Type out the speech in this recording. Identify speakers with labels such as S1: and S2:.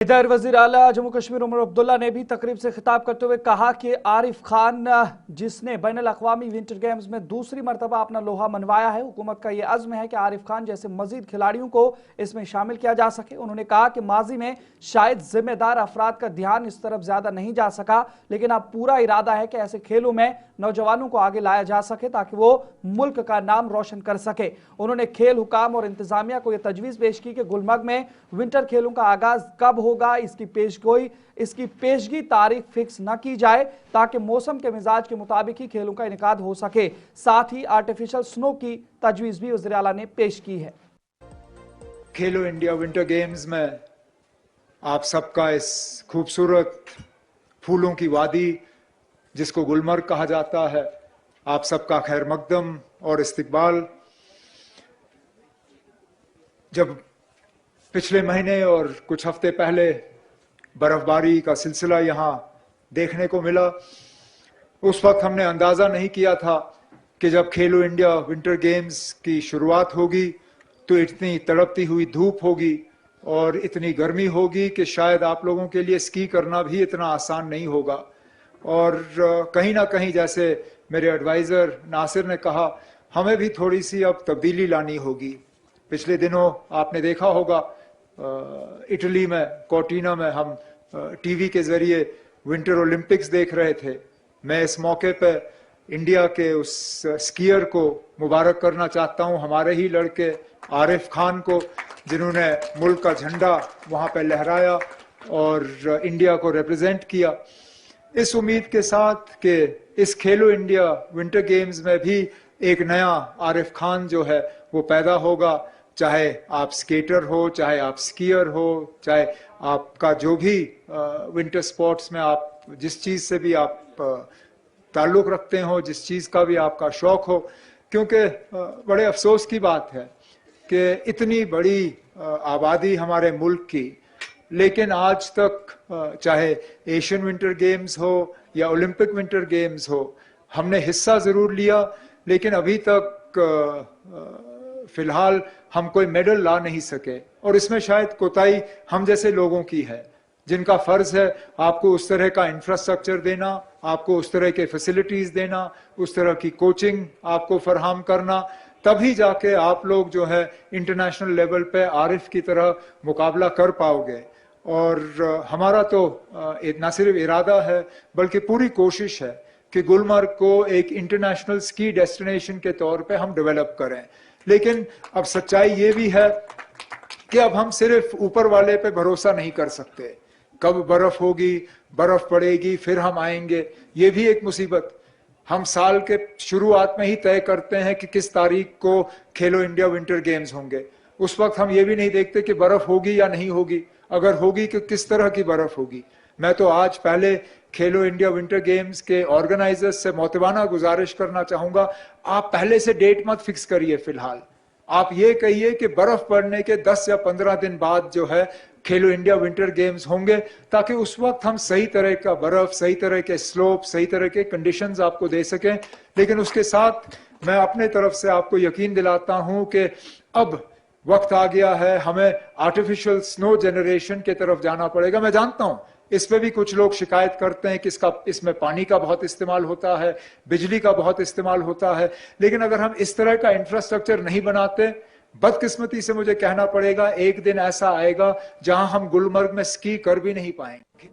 S1: इधर वजीर आला जम्मू कश्मीर उमर अब्दुल्ला ने भी तकरीब से खिताब करते हुए कहा कि आरिफ खान जिसने बैनुल अक़वामी विंटर गेम्स में दूसरी मरतबा अपना लोहा मनवाया है, हुकूमत का यह अज़्म है कि आरिफ खान जैसे मजीद खिलाड़ियों को इसमें शामिल किया जा सके। उन्होंने कहा कि माजी में शायद जिम्मेदार अफराद का ध्यान इस तरफ ज्यादा नहीं जा सका, लेकिन अब पूरा इरादा है कि ऐसे खेलों में नौजवानों को आगे लाया जा सके ताकि वो मुल्क का नाम रोशन कर सके। उन्होंने खेल हुकाम और इंतजामिया को यह तजवीज़ पेश की कि गुलमर्ग में विंटर खेलों का आगाज कब होगा, इसकी पेशगी तारीख फिक्स न की जाए ताकि मौसम के मिजाज के मुताबिक ही खेलों का इनेकाद हो सके। साथ ही आर्टिफिशियल स्नो की तजवीज़ भी वज़ीर आला ने पेश की है।
S2: खेलो इंडिया विंटर गेम्स में आप सबका इस खूबसूरत फूलों की वादी जिसको गुलमर्ग कहा जाता है, आप सबका खैर मकदम और इस्तकबाल। जब पिछले महीने और कुछ हफ्ते पहले बर्फबारी का सिलसिला यहाँ देखने को मिला, उस वक्त हमने अंदाजा नहीं किया था कि जब खेलो इंडिया विंटर गेम्स की शुरुआत होगी तो इतनी तड़पती हुई धूप होगी और इतनी गर्मी होगी कि शायद आप लोगों के लिए स्की करना भी इतना आसान नहीं होगा। और कहीं ना कहीं, जैसे मेरे एडवाइज़र नासिर ने कहा, हमें भी थोड़ी सी अब तब्दीली लानी होगी। पिछले दिनों आपने देखा होगा इटली में कोर्टिना में हम टीवी के जरिए विंटर ओलंपिक्स देख रहे थे। मैं इस मौके पे इंडिया के उस स्कीयर को मुबारक करना चाहता हूं, हमारे ही लड़के आरिफ खान को, जिन्होंने मुल्क का झंडा वहां पे लहराया और इंडिया को रिप्रेजेंट किया। इस उम्मीद के साथ कि इस खेलो इंडिया विंटर गेम्स में भी एक नया आरिफ खान जो है वो पैदा होगा। चाहे आप स्केटर हो, चाहे आप स्कीयर हो, चाहे आपका जो भी विंटर स्पोर्ट्स में आप जिस चीज़ से भी आप ताल्लुक़ रखते हो, जिस चीज़ का भी आपका शौक़ हो। क्योंकि बड़े अफसोस की बात है कि इतनी बड़ी आबादी हमारे मुल्क की, लेकिन आज तक चाहे एशियन विंटर गेम्स हो या ओलंपिक विंटर गेम्स हो, हमने हिस्सा ज़रूर लिया, लेकिन अभी तक फिलहाल हम कोई मेडल ला नहीं सके। और इसमें शायद कोताही हम जैसे लोगों की है, जिनका फर्ज है आपको उस तरह का इंफ्रास्ट्रक्चर देना, आपको उस तरह के फैसिलिटीज देना, उस तरह की कोचिंग आपको फराहम करना, तभी जाके आप लोग जो है इंटरनेशनल लेवल पे आरिफ की तरह मुकाबला कर पाओगे। और हमारा तो न सिर्फ इरादा है बल्कि पूरी कोशिश है कि गुलमर्ग को एक इंटरनेशनल स्की डेस्टिनेशन के तौर पे हम डेवलप करें। लेकिन अब सच्चाई ये भी है कि अब हम सिर्फ ऊपर वाले पे भरोसा नहीं कर सकते। कब बर्फ होगी, बर्फ पड़ेगी, फिर हम आएंगे, ये भी एक मुसीबत। हम साल के शुरुआत में ही तय करते हैं कि किस तारीख को खेलो इंडिया विंटर गेम्स होंगे। उस वक्त हम ये भी नहीं देखते कि बर्फ होगी या नहीं होगी, अगर होगी कि किस तरह की बर्फ होगी। मैं तो आज पहले खेलो इंडिया विंटर गेम्स के ऑर्गेनाइजर्स से मोतबाना गुजारिश करना चाहूंगा, आप पहले से डेट मत फिक्स करिए। फिलहाल आप ये कहिए कि बर्फ पड़ने के 10 या 15 दिन बाद जो है खेलो इंडिया विंटर गेम्स होंगे, ताकि उस वक्त हम सही तरह का बर्फ, सही तरह के स्लोप, सही तरह के कंडीशंस आपको दे सकें। लेकिन उसके साथ मैं अपने तरफ से आपको यकीन दिलाता हूं कि अब वक्त आ गया है, हमें आर्टिफिशियल स्नो जनरेशन की तरफ जाना पड़ेगा। मैं जानता हूं इस पे भी कुछ लोग शिकायत करते हैं कि इसमें पानी का बहुत इस्तेमाल होता है, बिजली का बहुत इस्तेमाल होता है, लेकिन अगर हम इस तरह का इंफ्रास्ट्रक्चर नहीं बनाते, बदकिस्मती से मुझे कहना पड़ेगा, एक दिन ऐसा आएगा जहां हम गुलमर्ग में स्की कर भी नहीं पाएंगे।